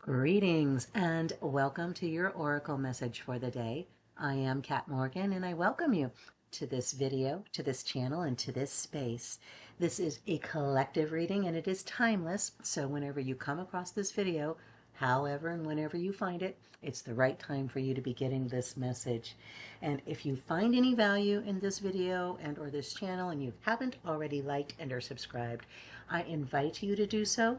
Greetings and welcome to your Oracle message for the day. I am Kat Morgan and I welcome you to this video, to this channel, and to this space. This is a collective reading and it is timeless, so whenever you come across this video, however and whenever you find it, it's the right time for you to be getting this message. And if you find any value in this video and or this channel and you haven't already liked and or subscribed, I invite you to do so.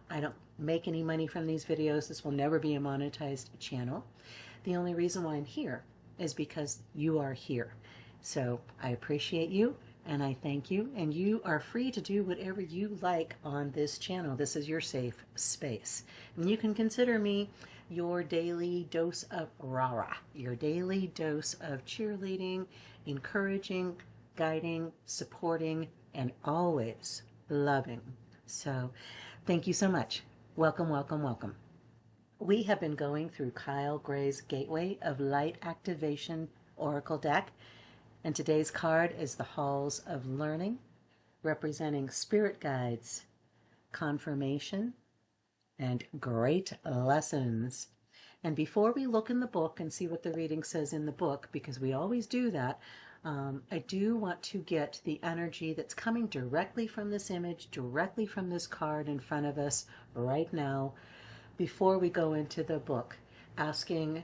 I don't make any money from these videos. This will never be a monetized channel. The only reason why I'm here is because you are here. So I appreciate you and I thank you, and you are free to do whatever you like on this channel. This is your safe space. And you can consider me your daily dose of rah-rah, your daily dose of cheerleading, encouraging, guiding, supporting, and always loving. So thank you so much. Welcome, welcome, welcome. We have been going through Kyle Gray's Gateway of Light Activation Oracle deck, and today's card is the Halls of Learning, representing spirit guides, confirmation, and great lessons. And before we look in the book and see what the reading says in the book, because we always do that, I do want to get the energy that's coming directly from this image, directly from this card in front of us right now, before we go into the book, asking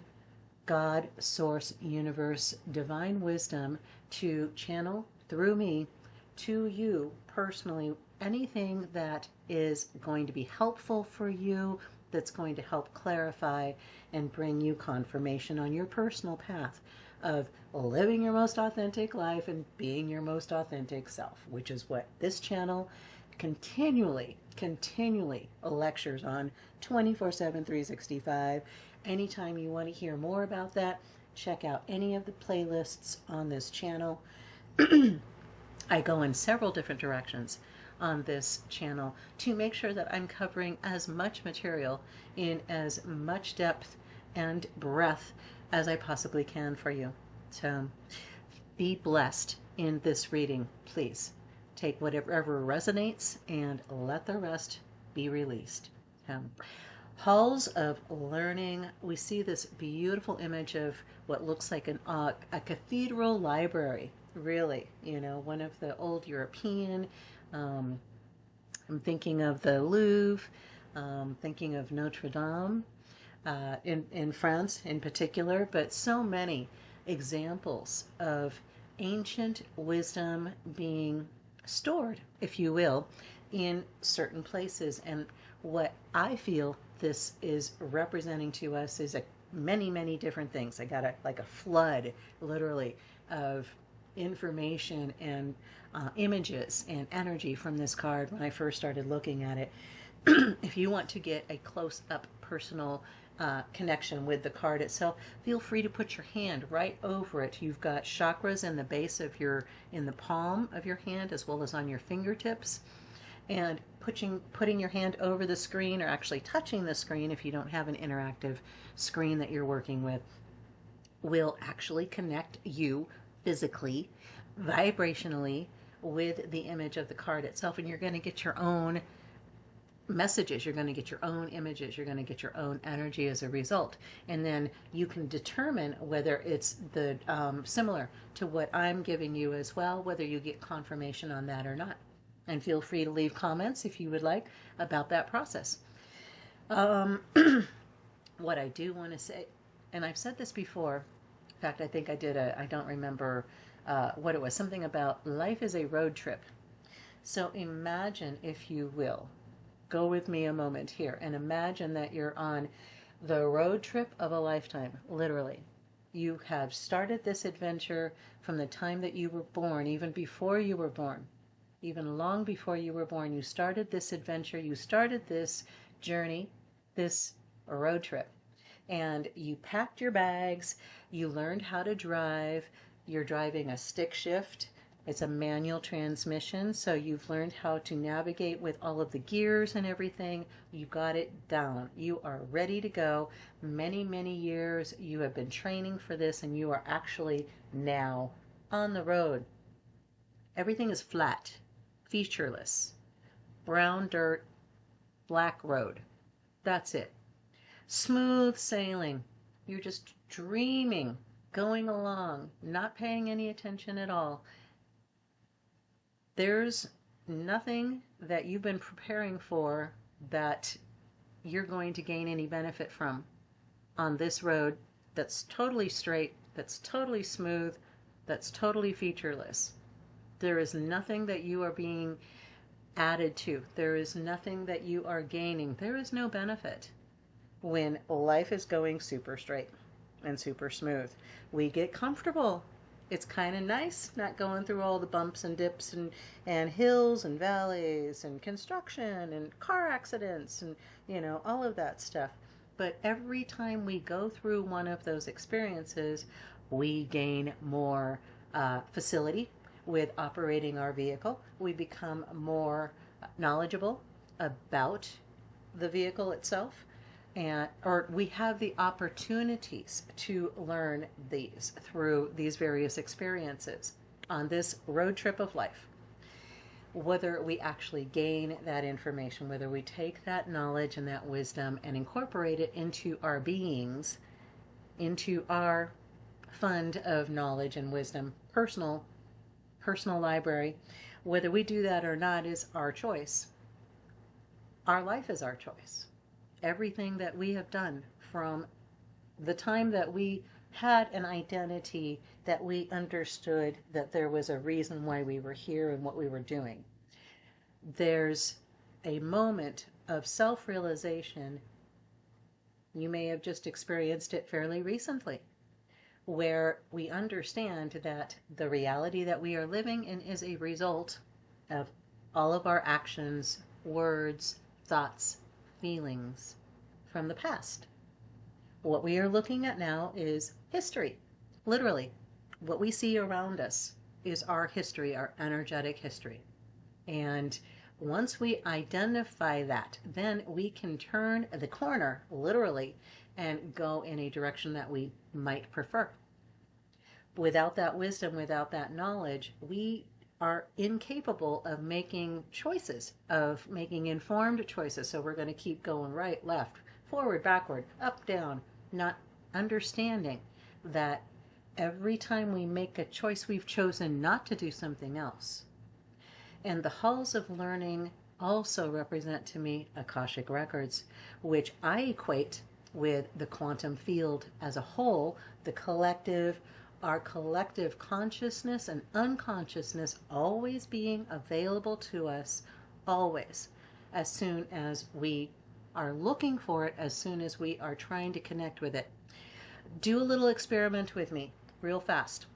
God, Source, Universe, Divine Wisdom to channel through me to you personally anything that is going to be helpful for you, that's going to help clarify and bring you confirmation on your personal path of living your most authentic life and being your most authentic self, which is what this channel continually lectures on 24/7, 365. Anytime you want to hear more about that, check out any of the playlists on this channel. I go in several different directions on this channel to make sure that I'm covering as much material in as much depth and breadth as I possibly can for you. So be blessed in this reading, please. Take whatever resonates and let the rest be released. Halls of Learning, we see this beautiful image of what looks like a cathedral library, really, one of the old European, I'm thinking of the Louvre, thinking of Notre Dame, in France in particular, but so many examples of ancient wisdom being stored, if you will, in certain places. And what I feel this is representing to us is many different things. I got like a flood, literally, of information and images and energy from this card when I first started looking at it. If you want to get a close-up personal connection with the card itself, feel free to put your hand right over it. You've got chakras in the base of in the palm of your hand, as well as on your fingertips. And putting your hand over the screen, or actually touching the screen if you don't have an interactive screen that you're working with, will actually connect you physically, vibrationally, with the image of the card itself. And you're going to get your own messages, you're going to get your own images, you're going to get your own energy as a result. And then you can determine whether it's the similar to what I'm giving you as well, whether you get confirmation on that or not. And feel free to leave comments if you would like about that process. What I do want to say, and I've said this before, in fact, I think I did I don't remember what it was, something about life is a road trip. So imagine, if you will, go with me a moment here and imagine that you're on the road trip of a lifetime, literally. You have started this adventure from the time that you were born, even before you were born. Even long before you were born, you started this adventure, you started this journey, this road trip. And you packed your bags, you learned how to drive, you're driving a stick shift. It's a manual transmission, so you've learned how to navigate with all of the gears and everything. You got it down. You are ready to go. Many years you have been training for this, and you are actually now on the road. Everything is flat, featureless, brown dirt, black road. That's it. Smooth sailing. You're just dreaming, going along, not paying any attention at all. There's nothing that you've been preparing for that you're going to gain any benefit from on this road that's totally straight, that's totally smooth, that's totally featureless. There is nothing that you are being added to. There is nothing that you are gaining. There is no benefit when life is going super straight and super smooth. We get comfortable. It's kind of nice not going through all the bumps and dips and hills and valleys and construction and car accidents and, all of that stuff. But every time we go through one of those experiences, we gain more facility with operating our vehicle. We become more knowledgeable about the vehicle itself, or we have the opportunities to learn these through these various experiences on this road trip of life. Whether we actually gain that information, whether we take that knowledge and that wisdom and incorporate it into our beings, into our fund of knowledge and wisdom, personal library, whether we do that or not is our choice. Our life is our choice. Everything that we have done from the time that we had an identity, that we understood that there was a reason why we were here and what we were doing. There's a moment of self-realization. You may have just experienced it fairly recently, where we understand that the reality that we are living in is a result of all of our actions, words, thoughts, feelings from the past. What we are looking at now is history. Literally, what we see around us is our history, our energetic history. And once we identify that, then we can turn the corner, literally, and go in a direction that we might prefer. Without that wisdom, without that knowledge, we are incapable of making choices, of making informed choices. So we're going to keep going right, left, forward, backward, up, down, not understanding that every time we make a choice, we've chosen not to do something else. And the halls of learning also represent to me Akashic records, which I equate with the quantum field as a whole, the collective, our collective consciousness and unconsciousness always being available to us, always, as soon as we are looking for it, as soon as we are trying to connect with it. Do a little experiment with me, real fast.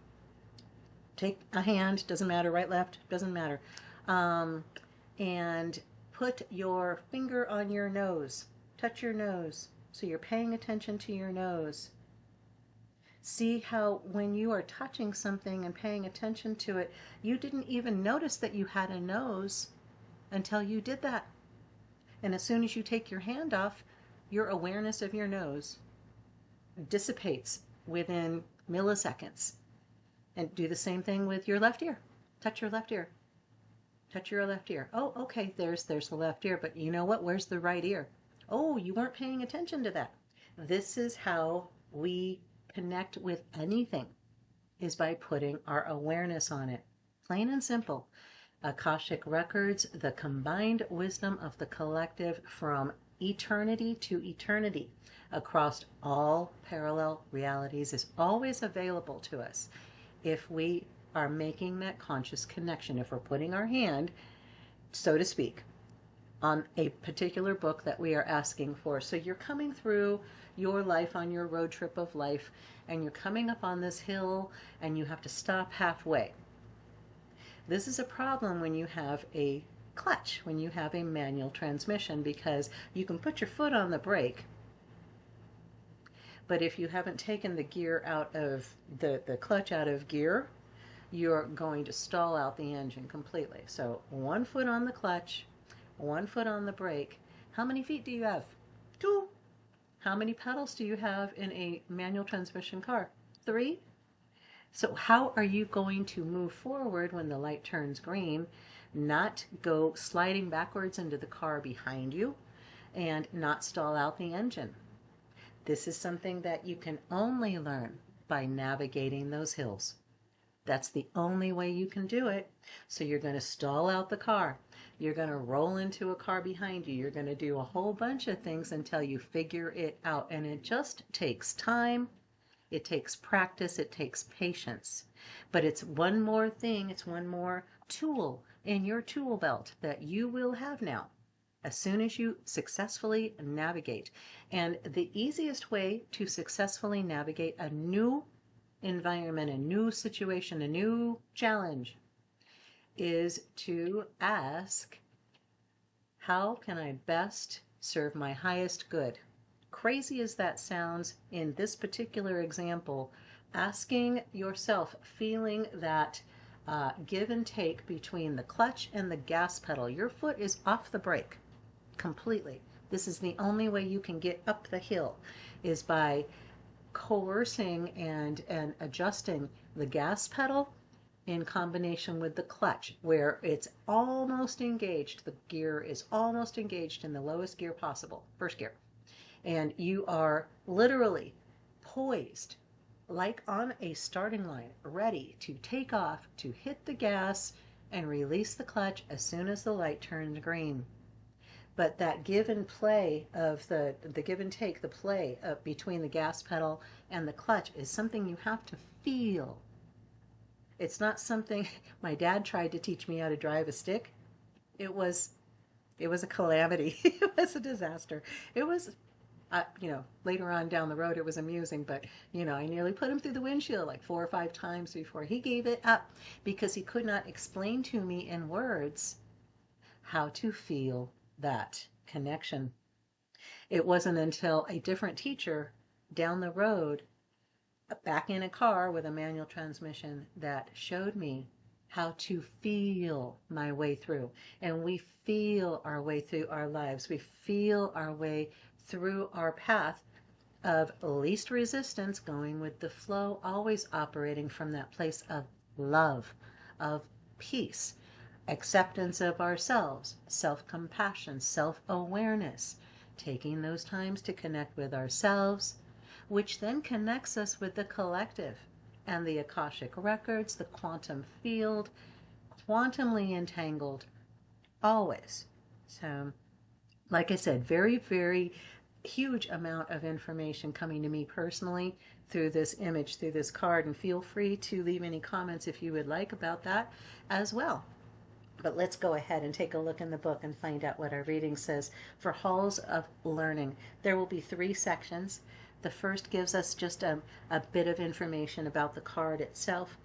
Take a hand, doesn't matter, right, left, doesn't matter, and put your finger on your nose. Touch your nose, so you're paying attention to your nose. See how when you are touching something and paying attention to it, you didn't even notice that you had a nose until you did that. And as soon as you take your hand off, your awareness of your nose dissipates within milliseconds. And do the same thing with your left ear. Touch your left ear. Touch your left ear. Oh, okay, there's the left ear, but you know what? Where's the right ear? Oh, you weren't paying attention to that. This is how we connect with anything, is by putting our awareness on it. Plain and simple. Akashic records, the combined wisdom of the collective from eternity to eternity across all parallel realities, is always available to us if we are making that conscious connection, if we're putting our hand, so to speak, on a particular book that we are asking for. So you're coming through your life on your road trip of life, and you're coming up on this hill and you have to stop halfway. This is a problem when you have a clutch, when you have a manual transmission, because you can put your foot on the brake, but if you haven't taken the gear out of the clutch out of gear, you're going to stall out the engine completely. So one foot on the clutch, one foot on the brake. How many feet do you have? 2. How many pedals do you have in a manual transmission car? 3. So how are you going to move forward when the light turns green, not go sliding backwards into the car behind you, and not stall out the engine? This is something that you can only learn by navigating those hills. That's the only way you can do it. So you're going to stall out the car. You're going to roll into a car behind you. You're going to do a whole bunch of things until you figure it out. And it just takes time. It takes practice. It takes patience. But it's one more thing. It's one more tool in your tool belt that you will have now as soon as you successfully navigate. And the easiest way to successfully navigate a new environment, a new situation, a new challenge is to ask, how can I best serve my highest good? Crazy as that sounds, in this particular example, asking yourself, feeling that give and take between the clutch and the gas pedal. Your foot is off the brake completely. This is the only way you can get up the hill, is by coercing and adjusting the gas pedal in combination with the clutch, where it's almost engaged. The gear is almost engaged in the lowest gear possible, first gear. And you are literally poised like on a starting line, ready to take off, to hit the gas and release the clutch as soon as the light turns green. But that give and play of the give and take, the play between the gas pedal and the clutch is something you have to feel. It's not something, my dad tried to teach me how to drive a stick. It was a calamity. It was a disaster. It was, later on down the road it was amusing, but, I nearly put him through the windshield like 4 or 5 times before he gave it up, because he could not explain to me in words how to feel that connection. It wasn't until a different teacher down the road, back in a car with a manual transmission, that showed me how to feel my way through. And we feel our way through our lives. We feel our way through our path of least resistance, going with the flow, always operating from that place of love, of peace, acceptance of ourselves, self-compassion, self-awareness, taking those times to connect with ourselves, which then connects us with the collective and the Akashic records, the quantum field, quantumly entangled, always. So, like I said, very, very huge amount of information coming to me personally through this image, through this card, and feel free to leave any comments if you would like about that as well. But let's go ahead and take a look in the book and find out what our reading says. For Halls of Learning, there will be 3 sections. The first gives us just a bit of information about the card itself.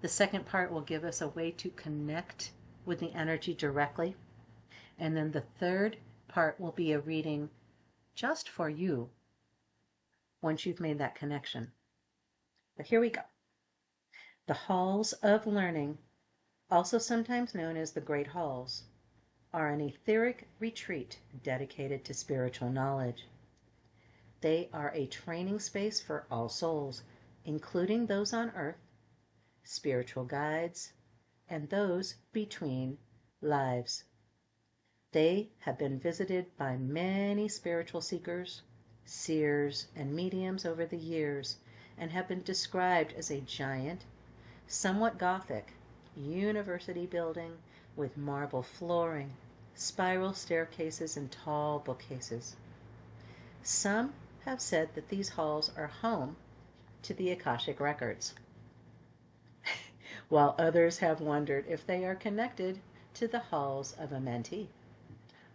The second part will give us a way to connect with the energy directly. And then the third part will be a reading just for you once you've made that connection. But here we go. The Halls of Learning, also sometimes known as the Great Halls, are an etheric retreat dedicated to spiritual knowledge. They are a training space for all souls, including those on earth, spiritual guides, and those between lives. They have been visited by many spiritual seekers, seers, and mediums over the years, and have been described as a giant, somewhat Gothic, university building with marble flooring, spiral staircases, and tall bookcases. Some have said that these halls are home to the Akashic records, while others have wondered if they are connected to the halls of a mentee.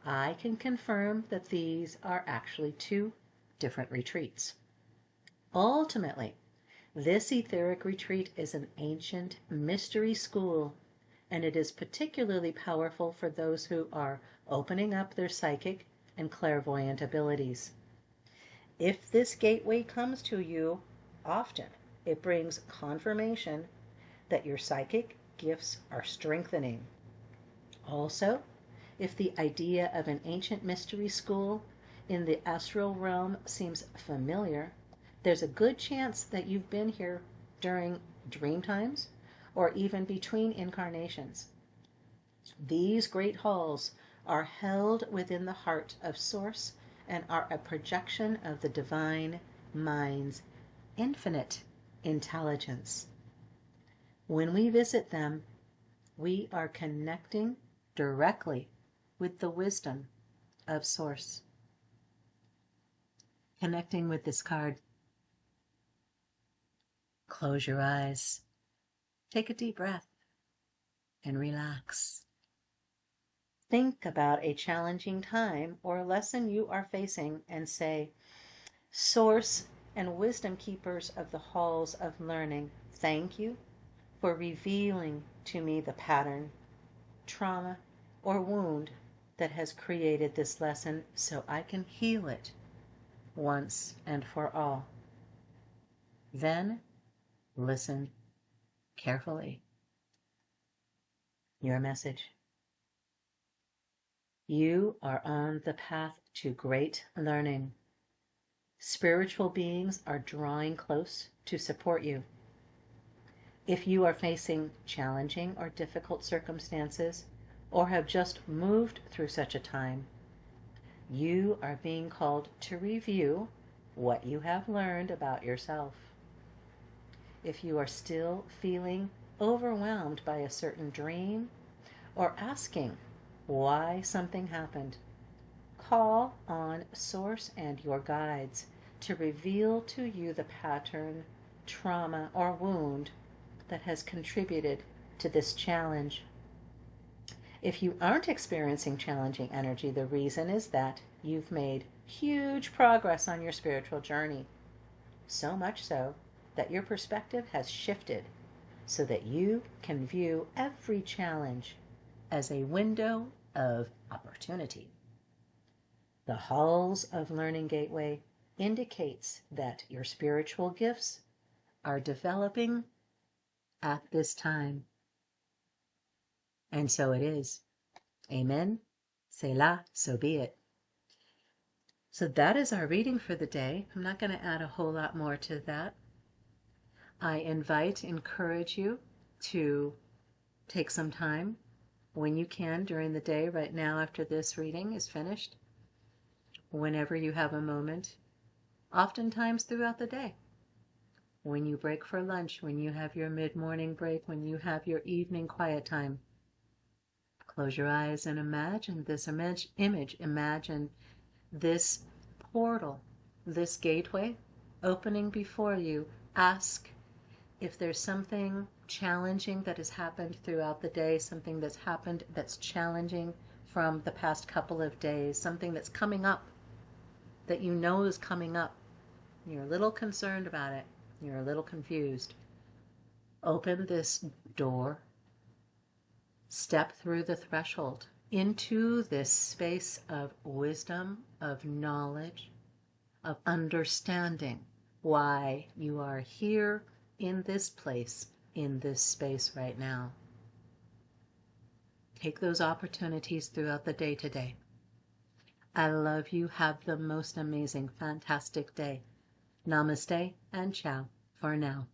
I can confirm that these are actually 2 different retreats. Ultimately, this etheric retreat is an ancient mystery school, and it is particularly powerful for those who are opening up their psychic and clairvoyant abilities. If this gateway comes to you often, it brings confirmation that your psychic gifts are strengthening. Also, if the idea of an ancient mystery school in the astral realm seems familiar, there's a good chance that you've been here during dream times or even between incarnations. These great halls are held within the heart of Source and are a projection of the divine mind's infinite intelligence. When we visit them, we are connecting directly with the wisdom of Source. Connecting with this card. Close your eyes. Take a deep breath and relax. Think about a challenging time or lesson you are facing and say, Source and wisdom keepers of the halls of learning, thank you for revealing to me the pattern, trauma, or wound that has created this lesson so I can heal it once and for all. Then listen carefully. Your message. You are on the path to great learning. Spiritual beings are drawing close to support you. If you are facing challenging or difficult circumstances, or have just moved through such a time, you are being called to review what you have learned about yourself. If you are still feeling overwhelmed by a certain dream or asking why something happened, call on Source and your guides to reveal to you the pattern, trauma, or wound that has contributed to this challenge. If you aren't experiencing challenging energy, the reason is that you've made huge progress on your spiritual journey. So much so that your perspective has shifted so that you can view every challenge as a window of opportunity. The halls of learning gateway indicates that your spiritual gifts are developing at this time. And so it is. Amen. Selah, so be it. So that is our reading for the day. I'm not going to add a whole lot more to that. I encourage you to take some time when you can during the day, right now after this reading is finished, whenever you have a moment, oftentimes throughout the day. When you break for lunch, when you have your mid-morning break, when you have your evening quiet time, close your eyes and imagine this image. Imagine this portal, this gateway opening before you. Ask if there's something challenging that has happened throughout the day, something that's happened that's challenging from the past couple of days, something that's coming up that you know is coming up. You're a little concerned about it. You're a little confused. Open this door. Step through the threshold into this space of wisdom, of knowledge, of understanding why you are here in this place, in this space right now. Take those opportunities throughout the day today. I love you. Have the most amazing, fantastic day. Namaste and ciao for now.